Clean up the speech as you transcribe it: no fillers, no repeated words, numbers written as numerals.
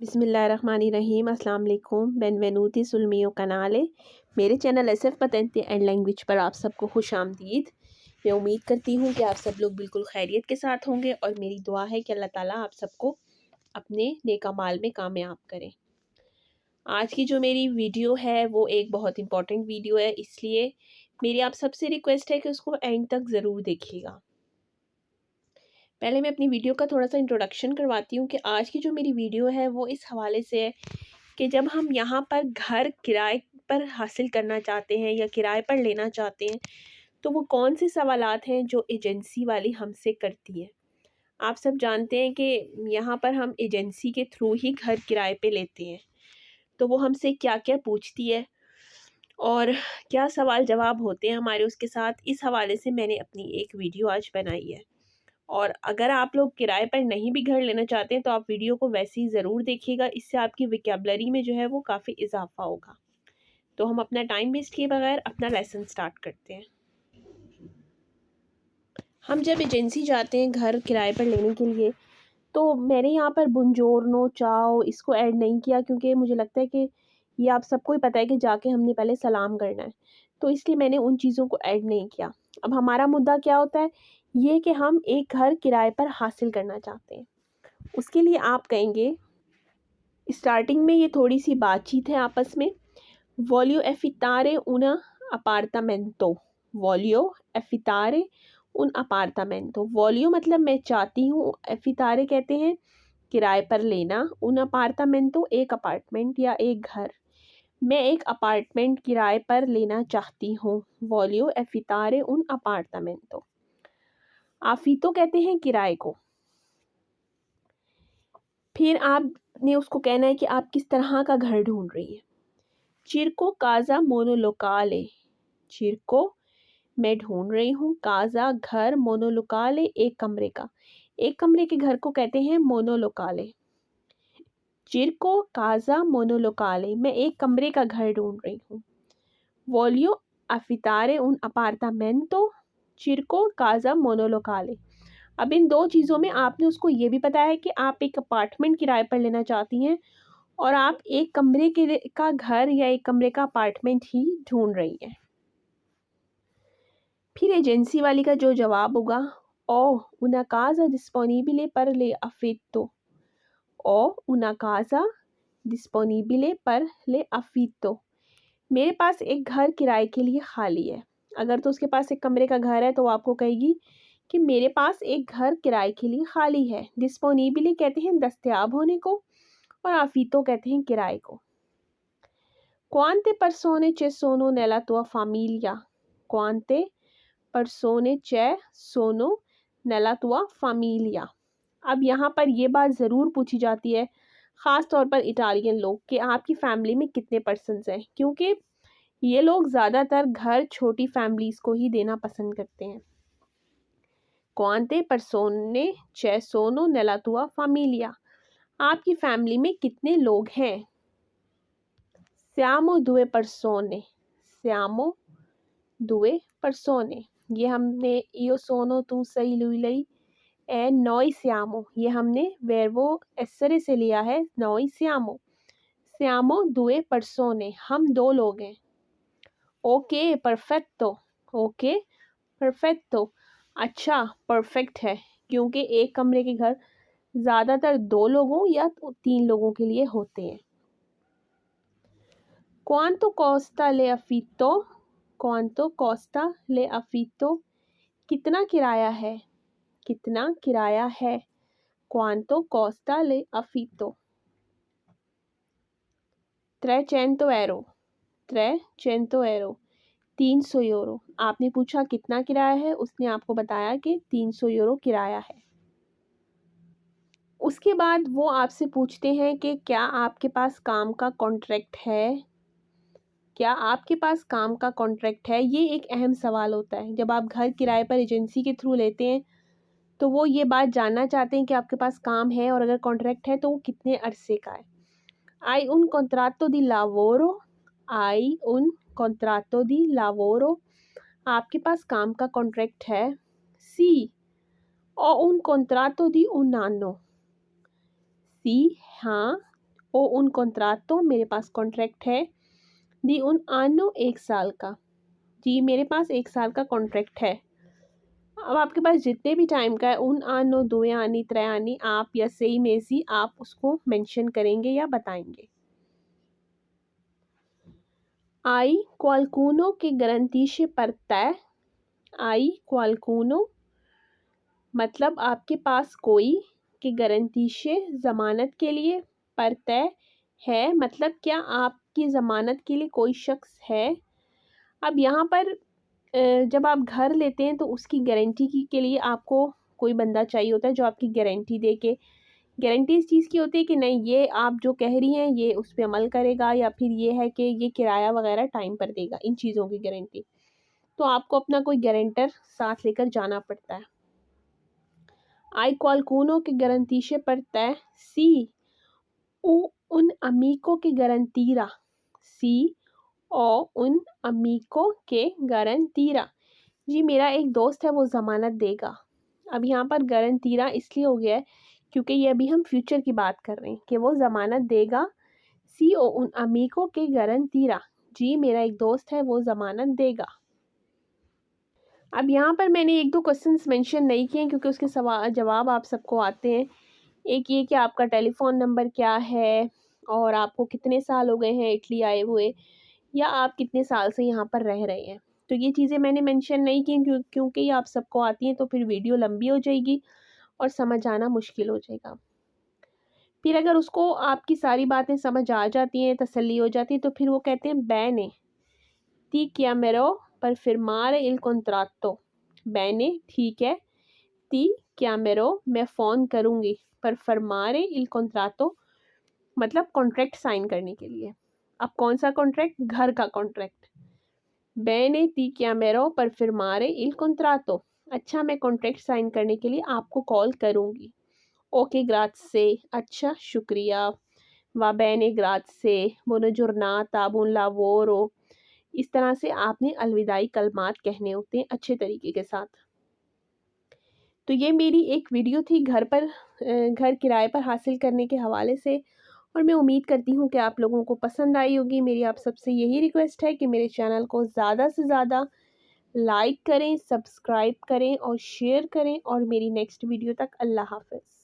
बिस्मिल्लाहिर्रहमानिर्रहीम अस्सलाम वालेकुम बेनवेनूती sul mio canale। मेरे चैनल एसएफ पतेंते एंड लैंग्वेज पर आप सबको खुश आमदीद। मैं उम्मीद करती हूँ कि आप सब लोग बिल्कुल खैरियत के साथ होंगे और मेरी दुआ है कि अल्लाह ताला आप सबको अपने नेक अमाल में कामयाब करें। आज की जो मेरी वीडियो है वो एक बहुत इंपॉर्टेंट वीडियो है, इसलिए मेरी आप सबसे रिक्वेस्ट है कि उसको एंड तक ज़रूर देखिएगा। पहले मैं अपनी वीडियो का थोड़ा सा इंट्रोडक्शन करवाती हूँ कि आज की जो मेरी वीडियो है वो इस हवाले से है कि जब हम यहाँ पर घर किराए पर हासिल करना चाहते हैं या किराए पर लेना चाहते हैं तो वो कौन से सवालात हैं जो एजेंसी वाली हमसे करती है। आप सब जानते हैं कि यहाँ पर हम एजेंसी के थ्रू ही घर किराए पे लेते हैं, तो वो हमसे क्या क्या पूछती है और क्या सवाल जवाब होते हैं हमारे उसके साथ, इस हवाले से मैंने अपनी एक वीडियो आज बनाई है। और अगर आप लोग किराए पर नहीं भी घर लेना चाहते हैं तो आप वीडियो को वैसे ही ज़रूर देखिएगा, इससे आपकी वोकैबुलरी में जो है वो काफ़ी इजाफा होगा। तो हम अपना टाइम वेस्ट किए बगैर अपना लेसन स्टार्ट करते हैं। हम जब एजेंसी जाते हैं घर किराए पर लेने के लिए तो मैंने यहाँ पर बुंजोरनो चाओ इसको ऐड नहीं किया, क्योंकि मुझे लगता है कि ये आप सबको ही पता है कि जाके हमने पहले सलाम करना है, तो इसलिए मैंने उन चीज़ों को ऐड नहीं किया। अब हमारा मुद्दा क्या होता है, ये कि हम एक घर किराए पर हासिल करना चाहते हैं। उसके लिए आप कहेंगे, स्टार्टिंग में ये थोड़ी सी बातचीत है आपस में। वॉल्यो एफितारे उन अपार्टामेंटो, वॉल्यो एफितारे उन अपार्टामेंटो। वॉल्यो मतलब मैं चाहती हूँ, एफितारे कहते हैं किराए पर लेना, उन अपार्टामेंटो एक अपार्टमेंट या एक घर। मैं एक अपार्टमेंट किराए पर लेना चाहती हूँ। वॉल्यो एफितारे उन अपार्टामेंटो। आफितो कहते हैं किराए को। फिर आपने उसको कहना है कि आप किस तरह का घर ढूंढ रही हैं। चिरको काजा मोनोलोकाले, चिरको मैं ढूंढ रही हूँ, काजा घर, मोनोलोकाले एक कमरे का, एक कमरे के घर को कहते हैं मोनोलोकाले। चिरको काजा मोनोलोकाले, मैं एक कमरे का घर ढूंढ रही हूँ। वॉल्यो अफितारे उन अपार्टामेंटो, चिरको काजा मोनोलोकाले। अब इन दो चीज़ों में आपने उसको ये भी बताया है कि आप एक अपार्टमेंट किराए पर लेना चाहती हैं और आप एक कमरे का घर या एक कमरे का अपार्टमेंट ही ढूंढ रही हैं। फिर एजेंसी वाली का जो जवाब होगा, ओ una casa disponibile per le affitto, ओ una casa disponibile per le affitto। मेरे पास एक घर किराए के लिए खाली है। अगर तो उसके पास एक कमरे का घर है तो आपको कहेगी कि मेरे पास एक घर किराए के लिए खाली है। डिस्पोनिबली कहते हैं दस्तयाब होने को और आफितो कहते हैं किराए को। क्वांते परसोने चे सोनो नेला तुआ फामिलिया, क्वांते परसोने चे सोनो नेला तुआ फामिलिया। अब यहाँ पर ये बात ज़रूर पूछी जाती है, ख़ास तौर पर इटालियन लोग, कि आपकी फ़ैमिली में कितने पर्सन्स हैं, क्योंकि ये लोग ज़्यादातर घर छोटी फैमिलीज़ को ही देना पसंद करते हैं। क्वांते परसोने चे सोनो नेला तुआ फामिलिया, आपकी फैमिली में कितने लोग हैं। सियामो दुए परसोने, सियामो दुए परसोने, ये हमने इयो सोनो तू सही लुई लई ए नॉई सियामो, ये हमने वेर्बो एसरे से लिया है, नॉई सियामो। सियामो दुए परसोने, हम दो लोग हैं। ओके परफेक्टो, ओके परफेक्टो, अच्छा परफेक्ट है, क्योंकि एक कमरे के घर ज़्यादातर दो लोगों या तीन लोगों के लिए होते हैं। क्वांतो कोस्टा ले अफितो, क्वांतो कोस्टा ले अफितो, कितना किराया है, कितना किराया है। क्वांतो कोस्टा ले अफितो। 300 एरो, 300 एरो, 300 यूरो। आपने पूछा कितना किराया है, उसने आपको बताया कि 300 यूरो किराया है। उसके बाद वो आपसे पूछते हैं कि क्या आपके पास काम का कॉन्ट्रैक्ट है, क्या आपके पास काम का कॉन्ट्रैक्ट है। ये एक अहम सवाल होता है जब आप घर किराए पर एजेंसी के थ्रू लेते हैं, तो वो ये बात जानना चाहते हैं कि आपके पास काम है और अगर कॉन्ट्रैक्ट है तो वो कितने अरसे का है। आई उन कॉन्ट्रातो दी लावोरो, आई उन कॉन्ट्रातो दी लावोरो, आपके पास काम का कॉन्ट्रैक्ट है। सी ओ उन कॉन्ट्रातो दी उन नानो, सी हाँ, ओ उन कॉन्ट्रातो, मेरे पास कॉन्ट्रैक्ट है। दी उन आनो, 1 साल का। जी मेरे पास 1 साल का कॉन्ट्रैक्ट है। अब आपके पास जितने भी टाइम का है, उन आनो, 2 आनी, 3 आनी, आप या सही में से आप उसको मेंशन करेंगे या बताएंगे। आई क्वालकुनो के garantisce per te। आई क्वालकुनो मतलब आपके पास कोई, कि garantisce ज़मानत के लिए, पर तय है मतलब क्या आपकी ज़मानत के लिए कोई शख्स है। अब यहाँ पर जब आप घर लेते हैं तो उसकी गारंटी की के लिए आपको कोई बंदा चाहिए होता है जो आपकी गारंटी दे के, गारंटी इस चीज़ की होती है कि नहीं ये आप जो कह रही हैं ये उस पे अमल करेगा, या फिर ये है कि ये किराया वगैरह टाइम पर देगा, इन चीज़ों की गारंटी। तो आपको अपना कोई गारंटर साथ लेकर जाना पड़ता है। आई क्वालकुनो के garantisce per te सी ओ उन अमीको के गारंटीरा। सी ओ उन अमीको के गारंटीरा। जी मेरा एक दोस्त है वो ज़मानत देगा। अब यहाँ पर गारंटीरा इसलिए हो गया है क्योंकि ये अभी हम फ्यूचर की बात कर रहे हैं कि वो ज़मानत देगा। सी ओ उन अमीको के गारंटीरा। जी मेरा एक दोस्त है वो ज़मानत देगा। अब यहाँ पर मैंने 1-2 क्वेश्चंस मेंशन नहीं किए क्योंकि उसके जवाब आप सबको आते हैं। एक ये कि आपका टेलीफ़ोन नंबर क्या है और आपको कितने साल हो गए हैं इटली आए हुए, या आप कितने साल से यहाँ पर रह रहे हैं। तो ये चीज़ें मैंने मेंशन नहीं की क्योंकि ये आप सबको आती हैं तो फिर वीडियो लंबी हो जाएगी और समझ आना मुश्किल हो जाएगा। फिर अगर उसको आपकी सारी बातें समझ आ जाती हैं, तसल्ली हो जाती है, तो फिर वो कहते हैं बैने ती chiamerò per firmare il contratto। बैने ठीक है, ती chiamerò मैं फ़ोन करूँगी, पर फरमारे il contratto मतलब कॉन्ट्रैक्ट साइन करने के लिए। अब कौन सा कॉन्ट्रैक्ट? घर का कॉन्ट्रैक्ट। बैने ती chiamerò per firmare il contratto। अच्छा मैं कॉन्ट्रैक्ट साइन करने के लिए आपको कॉल करूँगी। ओके ग्राzie, अच्छा शुक्रिया। वा बैने ग्राzie, buona giornata, buon lavoro। इस तरह से आपने अलविदाई कलमात कहने होते हैं अच्छे तरीके के साथ। तो ये मेरी एक वीडियो थी घर किराए पर हासिल करने के हवाले से, और मैं उम्मीद करती हूँ कि आप लोगों को पसंद आई होगी। मेरी आप सबसे यही रिक्वेस्ट है कि मेरे चैनल को ज़्यादा से ज़्यादा लाइक करें, सब्सक्राइब करें और शेयर करें, और मेरी नेक्स्ट वीडियो तक अल्लाह हाफ़िज़।